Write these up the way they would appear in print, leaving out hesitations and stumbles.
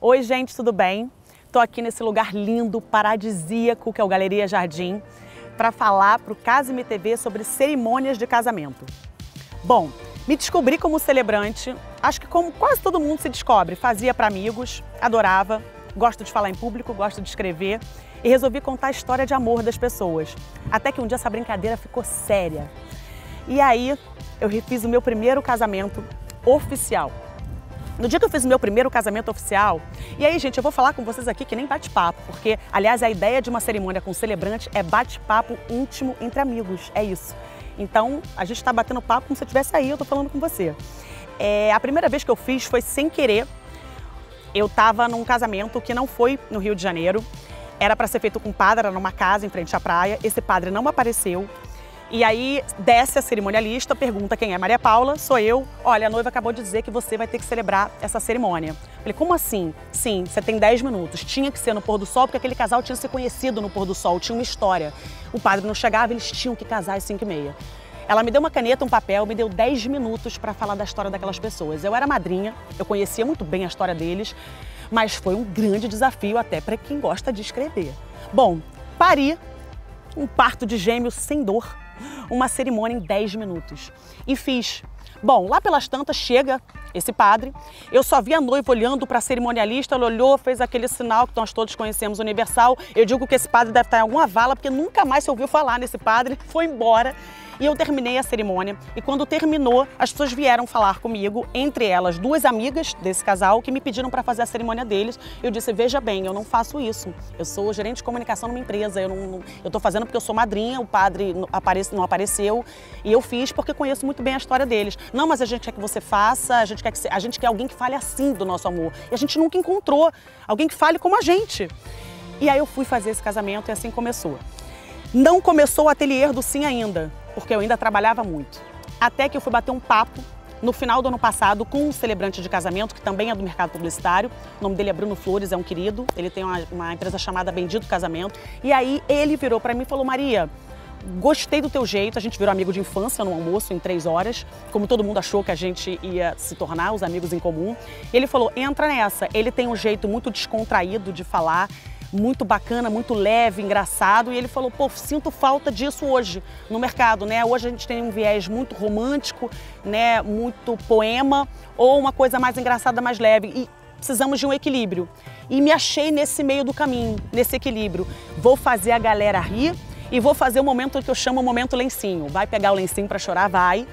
Oi, gente, tudo bem? Tô aqui nesse lugar lindo, paradisíaco, que é o Galeria Jardim, para falar para o Case-me TV sobre cerimônias de casamento. Bom, me descobri como celebrante, acho que como quase todo mundo se descobre, fazia para amigos, adorava, gosto de falar em público, gosto de escrever e resolvi contar a história de amor das pessoas. Até que um dia essa brincadeira ficou séria. E aí eu fiz o meu primeiro casamento oficial. No dia que eu fiz o meu primeiro casamento oficial, e aí, gente, eu vou falar com vocês aqui que nem bate-papo, porque, aliás, a ideia de uma cerimônia com celebrante é bate-papo íntimo entre amigos, é isso. Então, a gente tá batendo papo como se eu estivesse aí, eu tô falando com você. A primeira vez que eu fiz foi sem querer. Eu tava num casamento que não foi no Rio de Janeiro, era para ser feito com um padre, era numa casa em frente à praia, esse padre não apareceu. E aí desce a cerimonialista, pergunta quem é Maria Paula, sou eu. Olha, a noiva acabou de dizer que você vai ter que celebrar essa cerimônia. Falei, como assim? Sim, você tem 10 minutos. Tinha que ser no pôr do sol, porque aquele casal tinha se conhecido no pôr do sol, tinha uma história. O padre não chegava, eles tinham que casar às 5h30. Ela me deu uma caneta, um papel, me deu 10 minutos para falar da história daquelas pessoas. Eu era madrinha, eu conhecia muito bem a história deles, mas foi um grande desafio até para quem gosta de escrever. Bom, pari um parto de gêmeos sem dor, uma cerimônia em 10 minutos. E fiz. Bom, lá pelas tantas chega esse padre, eu só vi a noiva olhando para a cerimonialista, ela olhou, fez aquele sinal que nós todos conhecemos, universal. Eu digo que esse padre deve estar em alguma vala, porque nunca mais se ouviu falar nesse padre, foi embora. E eu terminei a cerimônia, e quando terminou, as pessoas vieram falar comigo, entre elas duas amigas desse casal, que me pediram para fazer a cerimônia deles. Eu disse, veja bem, eu não faço isso, eu sou gerente de comunicação numa empresa, eu tô fazendo porque eu sou madrinha, o padre não apareceu, e eu fiz porque conheço muito bem a história deles. Não, mas a gente quer que você faça, a gente quer alguém que fale assim do nosso amor, e a gente nunca encontrou alguém que fale como a gente. E aí eu fui fazer esse casamento e assim começou. Não começou o ateliê do sim ainda, porque eu ainda trabalhava muito. Até que eu fui bater um papo no final do ano passado com um celebrante de casamento, que também é do mercado publicitário. O nome dele é Bruno Flores, é um querido. Ele tem uma empresa chamada Bendito Casamento. E aí ele virou para mim e falou, Maria, gostei do teu jeito. A gente virou amigo de infância no almoço em 3 horas, como todo mundo achou que a gente ia se tornar, os amigos em comum. Ele falou, entra nessa. Ele tem um jeito muito descontraído de falar, muito bacana, muito leve, engraçado, e ele falou, pô, sinto falta disso hoje no mercado, né? Hoje a gente tem um viés muito romântico, né? Muito poema, ou uma coisa mais engraçada, mais leve, e precisamos de um equilíbrio. E me achei nesse meio do caminho, nesse equilíbrio. Vou fazer a galera rir e vou fazer o momento que eu chamo o momento lencinho. Vai pegar o lencinho para chorar, vai.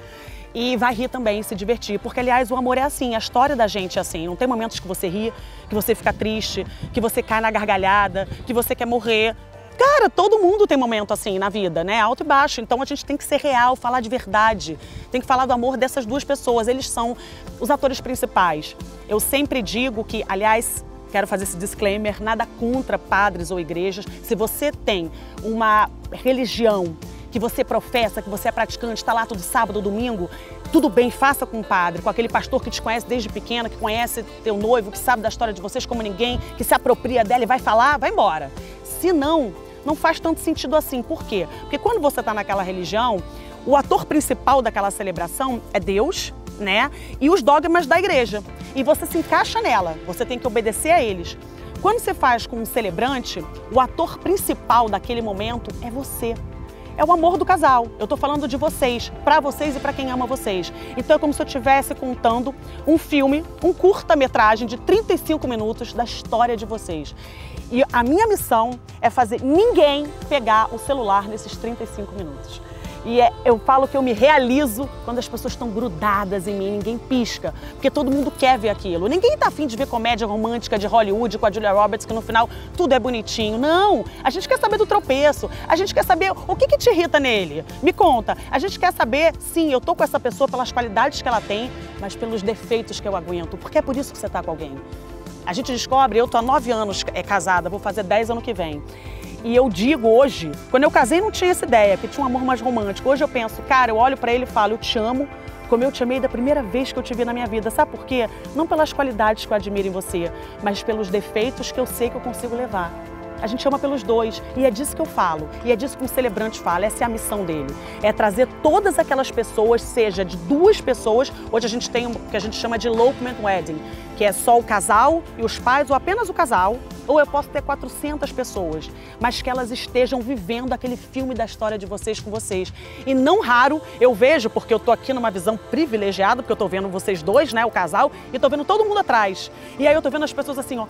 E vai rir também, se divertir, porque aliás o amor é assim, a história da gente é assim, não tem momentos que você ri, que você fica triste, que você cai na gargalhada, que você quer morrer. Cara, todo mundo tem momento assim na vida, né, alto e baixo, então a gente tem que ser real, falar de verdade, tem que falar do amor dessas duas pessoas, eles são os atores principais. Eu sempre digo que, aliás, quero fazer esse disclaimer, nada contra padres ou igrejas, se você tem uma religião que você professa, que você é praticante, está lá todo sábado, domingo, tudo bem, faça com o padre, com aquele pastor que te conhece desde pequena, que conhece teu noivo, que sabe da história de vocês como ninguém, que se apropria dela e vai falar, vai embora. Se não, não faz tanto sentido assim. Por quê? Porque quando você está naquela religião, o ator principal daquela celebração é Deus, né? E os dogmas da igreja. E você se encaixa nela, você tem que obedecer a eles. Quando você faz com um celebrante, o ator principal daquele momento é você. É o amor do casal. Eu tô falando de vocês, pra vocês e pra quem ama vocês. Então é como se eu estivesse contando um filme, um curta-metragem de 35 minutos da história de vocês. E a minha missão é fazer ninguém pegar o celular nesses 35 minutos. E eu falo que eu me realizo quando as pessoas estão grudadas em mim, ninguém pisca, porque todo mundo quer ver aquilo. Ninguém tá afim de ver comédia romântica de Hollywood com a Julia Roberts, que no final tudo é bonitinho. Não! A gente quer saber do tropeço, a gente quer saber o que te irrita nele. Me conta. A gente quer saber, sim, eu tô com essa pessoa pelas qualidades que ela tem, mas pelos defeitos que eu aguento, porque é por isso que você tá com alguém. A gente descobre, eu tô há 9 anos casada, vou fazer 10 ano que vem. E eu digo hoje, quando eu casei não tinha essa ideia, porque tinha um amor mais romântico. Hoje eu penso, cara, eu olho pra ele e falo, eu te amo, como eu te amei da primeira vez que eu te vi na minha vida. Sabe por quê? Não pelas qualidades que eu admiro em você, mas pelos defeitos que eu sei que eu consigo levar. A gente ama pelos dois, e é disso que eu falo, e é disso que um celebrante fala, essa é a missão dele. É trazer todas aquelas pessoas, seja de 2 pessoas, hoje a gente tem o que a gente chama de elopement wedding, que é só o casal e os pais, ou apenas o casal, ou eu posso ter 400 pessoas, mas que elas estejam vivendo aquele filme da história de vocês com vocês. E não raro eu vejo, porque eu tô aqui numa visão privilegiada, porque eu tô vendo vocês dois, né, o casal, e tô vendo todo mundo atrás. E aí eu tô vendo as pessoas assim, ó,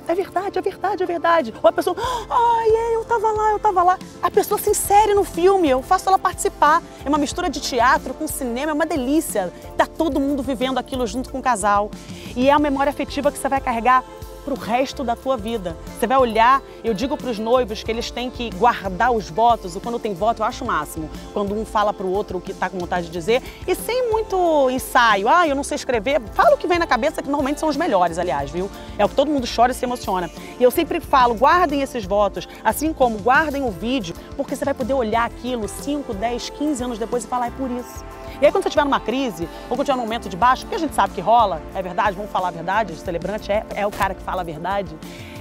é verdade, é verdade, é verdade. Ou a pessoa, ai, eu tava lá, eu tava lá. A pessoa se insere no filme, eu faço ela participar. É uma mistura de teatro com cinema, é uma delícia. Tá todo mundo vivendo aquilo junto com o casal. E é a memória afetiva que você vai carregar para o resto da tua vida. Você vai olhar, eu digo para os noivos que eles têm que guardar os votos, ou quando tem voto eu acho o máximo, quando um fala para o outro o que está com vontade de dizer, e sem muito ensaio, eu não sei escrever, fala o que vem na cabeça, que normalmente são os melhores, aliás, viu? É o que todo mundo chora e se emociona. E eu sempre falo, guardem esses votos, assim como guardem o vídeo, porque você vai poder olhar aquilo 5, 10, 15 anos depois e falar, é por isso. E aí quando você estiver numa crise, ou quando estiver num momento de baixo, porque a gente sabe que rola, é verdade, vamos falar a verdade, o celebrante é o cara que fala a verdade,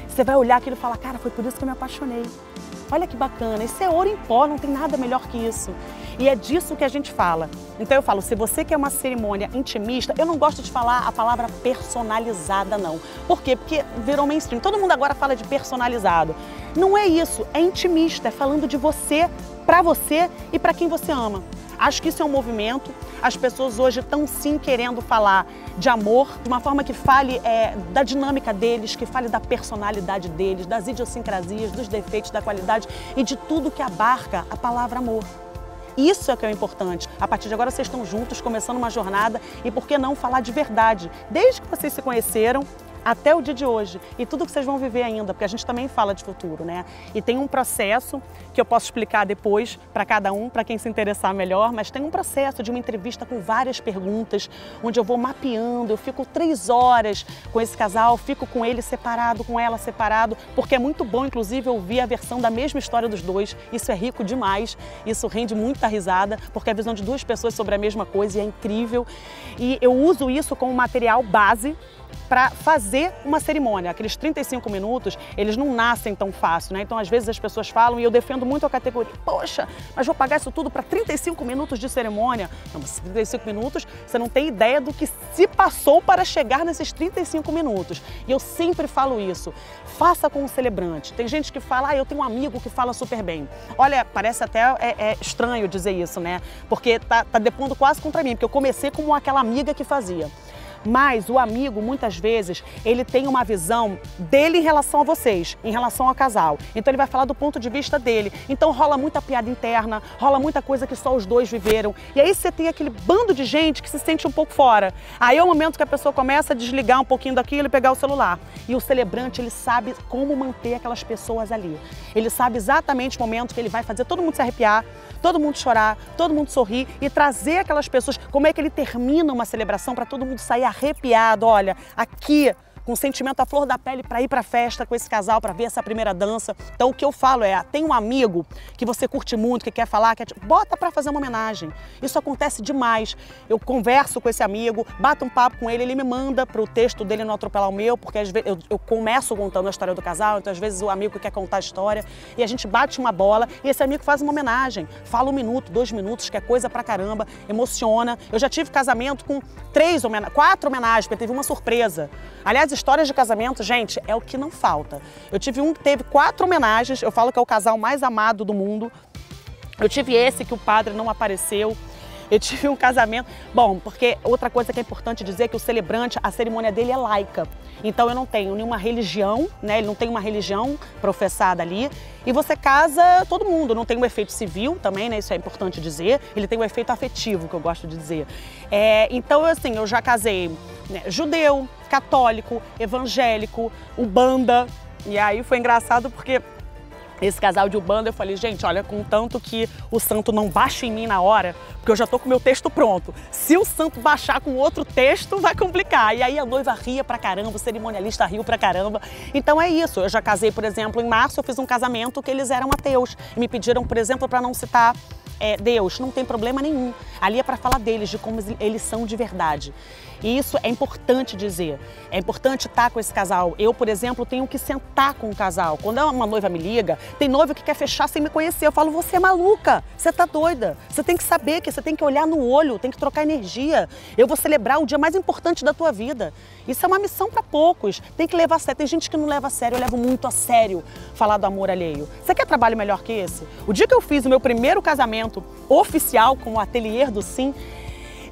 você vai olhar aquilo e falar, cara, foi por isso que eu me apaixonei. Olha que bacana, isso é ouro em pó, não tem nada melhor que isso. E é disso que a gente fala. Então eu falo, se você quer uma cerimônia intimista, eu não gosto de falar a palavra personalizada, não. Por quê? Porque virou mainstream. Todo mundo agora fala de personalizado. Não é isso, é intimista, é falando de você, pra você e pra quem você ama. Acho que isso é um movimento. As pessoas hoje estão sim querendo falar de amor, de uma forma que fale da dinâmica deles, que fale da personalidade deles, das idiosincrasias, dos defeitos, da qualidade e de tudo que abarca a palavra amor. Isso é o que é importante. A partir de agora vocês estão juntos, começando uma jornada e por que não falar de verdade? Desde que vocês se conheceram até o dia de hoje e tudo que vocês vão viver ainda, porque a gente também fala de futuro, né? E tem um processo que eu posso explicar depois para cada um, para quem se interessar melhor, mas tem um processo de uma entrevista com várias perguntas, onde eu vou mapeando, eu fico 3 horas com esse casal, fico com ele separado, com ela separado, porque é muito bom, inclusive, ouvir a versão da mesma história dos dois. Isso é rico demais, isso rende muita risada, porque é a visão de 2 pessoas sobre a mesma coisa e é incrível. E eu uso isso como material base para fazer uma cerimônia. Aqueles 35 minutos, eles não nascem tão fácil, né? Então, às vezes, as pessoas falam, e eu defendo muito a categoria, poxa, mas vou pagar isso tudo para 35 minutos de cerimônia? Não, mas 35 minutos, você não tem ideia do que se passou para chegar nesses 35 minutos. E eu sempre falo isso, faça com o celebrante. Tem gente que fala, eu tenho um amigo que fala super bem. Olha, parece até estranho dizer isso, né? Porque tá depondo quase contra mim, porque eu comecei como aquela amiga que fazia. Mas o amigo, muitas vezes, ele tem uma visão dele em relação a vocês, em relação ao casal. Então ele vai falar do ponto de vista dele. Então rola muita piada interna, rola muita coisa que só os dois viveram. E aí você tem aquele bando de gente que se sente um pouco fora. Aí é o momento que a pessoa começa a desligar um pouquinho daquilo e pegar o celular. E o celebrante, ele sabe como manter aquelas pessoas ali. Ele sabe exatamente o momento que ele vai fazer todo mundo se arrepiar, todo mundo chorar, todo mundo sorrir e trazer aquelas pessoas, como é que ele termina uma celebração para todo mundo sair arrepiado, olha, aqui, com sentimento à flor da pele para ir para a festa com esse casal, para ver essa primeira dança. Então o que eu falo tem um amigo que você curte muito, que quer falar, bota para fazer uma homenagem. Isso acontece demais. Eu converso com esse amigo, bato um papo com ele me manda para o texto dele não atropelar o meu, porque às vezes eu começo contando a história do casal, então às vezes o amigo quer contar a história e a gente bate uma bola e esse amigo faz uma homenagem. Fala 1 minuto, 2 minutos, que é coisa pra caramba, emociona. Eu já tive casamento com 4 homenagens, porque teve uma surpresa. Aliás, histórias de casamento, gente, é o que não falta. Eu tive um que teve 4 homenagens, eu falo que é o casal mais amado do mundo. Eu tive esse que o padre não apareceu. Eu tive um casamento... Bom, porque outra coisa que é importante dizer é que o celebrante, a cerimônia dele é laica. Então eu não tenho nenhuma religião, né? Ele não tem uma religião professada ali. E você casa todo mundo, não tem um efeito civil também, né? Isso é importante dizer. Ele tem um efeito afetivo, que eu gosto de dizer. Então, assim, eu já casei, né, judeu, católico, evangélico, umbanda. E aí foi engraçado porque esse casal de umbanda, eu falei, gente, olha, contanto que o santo não baixe em mim na hora, porque eu já tô com o meu texto pronto. Se o santo baixar com outro texto, vai complicar. E aí a noiva ria pra caramba, o cerimonialista riu pra caramba. Então é isso. Eu já casei, por exemplo, em março, eu fiz um casamento que eles eram ateus. E me pediram, por exemplo, para não citar Deus, não tem problema nenhum. Ali é para falar deles, de como eles são de verdade. E isso é importante dizer. É importante estar com esse casal. Eu, por exemplo, tenho que sentar com o casal. Quando uma noiva me liga, tem noiva que quer fechar sem me conhecer. Eu falo, você é maluca, você tá doida. Você tem que saber que você tem que olhar no olho, tem que trocar energia. Eu vou celebrar o dia mais importante da tua vida. Isso é uma missão para poucos. Tem que levar a sério. Tem gente que não leva a sério. Eu levo muito a sério falar do amor alheio. Você quer trabalho melhor que esse? O dia que eu fiz o meu primeiro casamento oficial com o Atelier do Sim,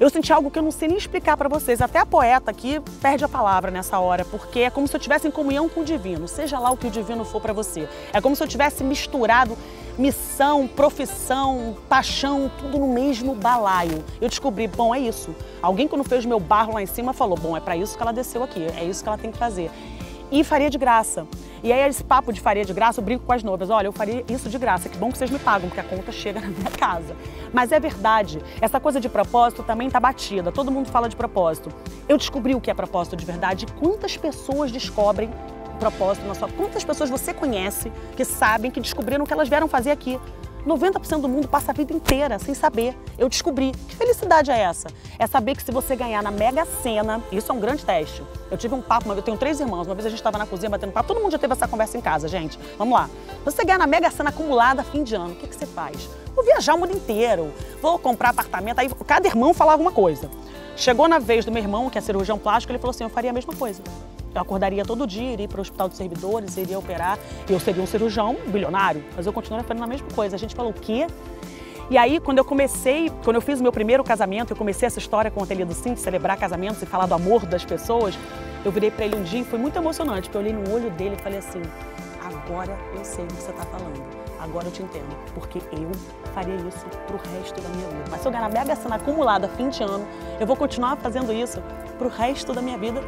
eu senti algo que eu não sei nem explicar para vocês. Até a poeta aqui perde a palavra nessa hora, porque é como se eu estivesse em comunhão com o divino, seja lá o que o divino for para você. É como se eu tivesse misturado missão, profissão, paixão, tudo no mesmo balaio. Eu descobri, bom, é isso. Alguém quando fez meu barro lá em cima falou, bom, é para isso que ela desceu aqui, é isso que ela tem que fazer. E faria de graça. E aí esse papo de faria de graça, eu brinco com as noivas, olha, eu faria isso de graça, que bom que vocês me pagam, porque a conta chega na minha casa. Mas é verdade, essa coisa de propósito também tá batida, todo mundo fala de propósito. Eu descobri o que é propósito de verdade e quantas pessoas descobrem propósito na sua vida. Quantas pessoas você conhece que sabem, que descobriram o que elas vieram fazer aqui? 90% do mundo passa a vida inteira sem saber. Eu descobri. Que felicidade é essa? É saber que se você ganhar na Mega Sena, isso é um grande teste. Eu tive um papo, eu tenho 3 irmãos, uma vez a gente estava na cozinha batendo papo, todo mundo já teve essa conversa em casa, gente. Vamos lá. Você ganhar na Mega Sena acumulada fim de ano, o que você faz? Vou viajar o mundo inteiro, vou comprar apartamento, aí cada irmão falava uma coisa. Chegou na vez do meu irmão, que é cirurgião plástico, ele falou assim, eu faria a mesma coisa. Eu acordaria todo dia, iria para o hospital de servidores, iria operar, e eu seria um cirurgião bilionário, mas eu continuaria fazendo a mesma coisa. A gente falou, o quê? E aí, quando eu fiz o meu primeiro casamento, eu comecei essa história com o Ateliê do Sim, de celebrar casamentos e falar do amor das pessoas, eu virei para ele um dia e foi muito emocionante, porque eu olhei no olho dele e falei assim, agora eu sei o que você está falando, agora eu te entendo, porque eu faria isso pro resto da minha vida. Mas se eu ganhar na Mega Sena acumulada fim de ano, eu vou continuar fazendo isso pro resto da minha vida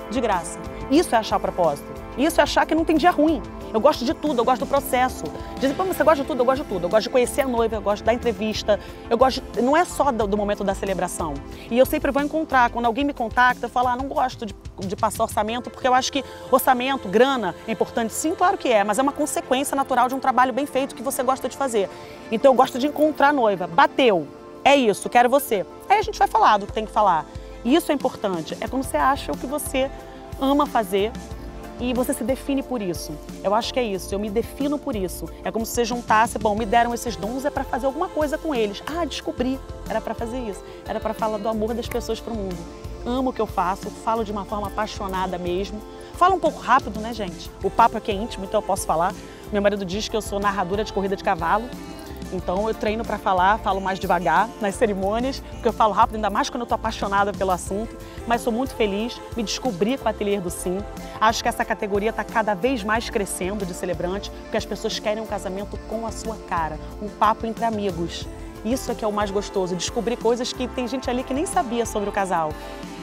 de graça. Isso é achar propósito. Isso é achar que não tem dia ruim. Eu gosto de tudo, eu gosto do processo. Dizem, pô, você gosta de tudo? Eu gosto de tudo. Eu gosto de conhecer a noiva, eu gosto da entrevista, eu gosto não é só do momento da celebração. E eu sempre vou encontrar, quando alguém me contacta, eu falo, não gosto de passar orçamento, porque eu acho que orçamento, grana, é importante. Sim, claro que é, mas é uma consequência natural de um trabalho bem feito que você gosta de fazer. Então eu gosto de encontrar a noiva. Bateu, é isso, quero você. Aí a gente vai falar do que tem que falar. Isso é importante, é quando você acha o que você ama fazer e você se define por isso. Eu acho que é isso, eu me defino por isso. É como se você juntasse, bom, me deram esses dons, é para fazer alguma coisa com eles. Ah, descobri, era para fazer isso, era para falar do amor das pessoas para o mundo. Amo o que eu faço, falo de uma forma apaixonada mesmo. Falo um pouco rápido, né, gente? O papo aqui é íntimo, então eu posso falar. Meu marido diz que eu sou narradora de corrida de cavalo. Então eu treino para falar, falo mais devagar nas cerimônias, porque eu falo rápido, ainda mais quando eu estou apaixonada pelo assunto. Mas sou muito feliz, me descobri com o Ateliê do Sim. Acho que essa categoria está cada vez mais crescendo de celebrante, porque as pessoas querem um casamento com a sua cara, um papo entre amigos. Isso é que é o mais gostoso, descobrir coisas que tem gente ali que nem sabia sobre o casal.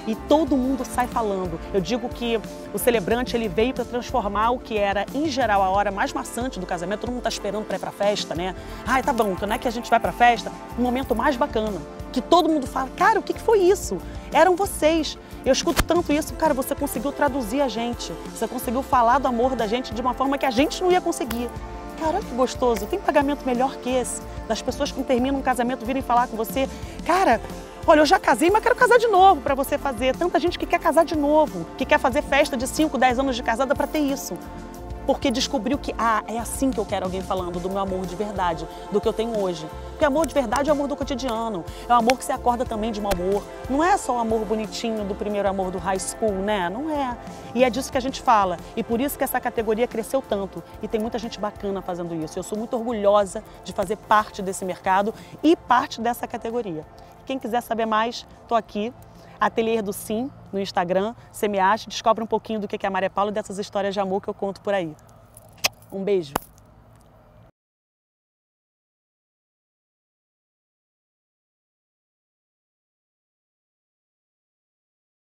E todo mundo sai falando. Eu digo que o celebrante ele veio para transformar o que era, em geral, a hora mais maçante do casamento. Todo mundo está esperando para ir para a festa, né? Ai, tá bom, então não é que a gente vai para a festa? Um momento mais bacana, que todo mundo fala, cara, o que foi isso? Eram vocês. Eu escuto tanto isso, cara, você conseguiu traduzir a gente. Você conseguiu falar do amor da gente de uma forma que a gente não ia conseguir. Cara, que gostoso. Tem pagamento melhor que esse? Das pessoas que terminam um casamento virem falar com você. Cara, olha, eu já casei, mas quero casar de novo para você fazer. Tanta gente que quer casar de novo, que quer fazer festa de 5, 10 anos de casada para ter isso. Porque descobriu que, é assim que eu quero alguém falando do meu amor de verdade, do que eu tenho hoje. Porque amor de verdade é o amor do cotidiano, é o amor que você acorda também de mau humor. Não é só o amor bonitinho do primeiro amor do high school, né? Não é. E é disso que a gente fala. E por isso que essa categoria cresceu tanto. E tem muita gente bacana fazendo isso. Eu sou muito orgulhosa de fazer parte desse mercado e parte dessa categoria. Quem quiser saber mais, estou aqui. Ateliê do Sim, no Instagram, você me acha, descobre um pouquinho do que é a Maria Paula e dessas histórias de amor que eu conto por aí. Um beijo!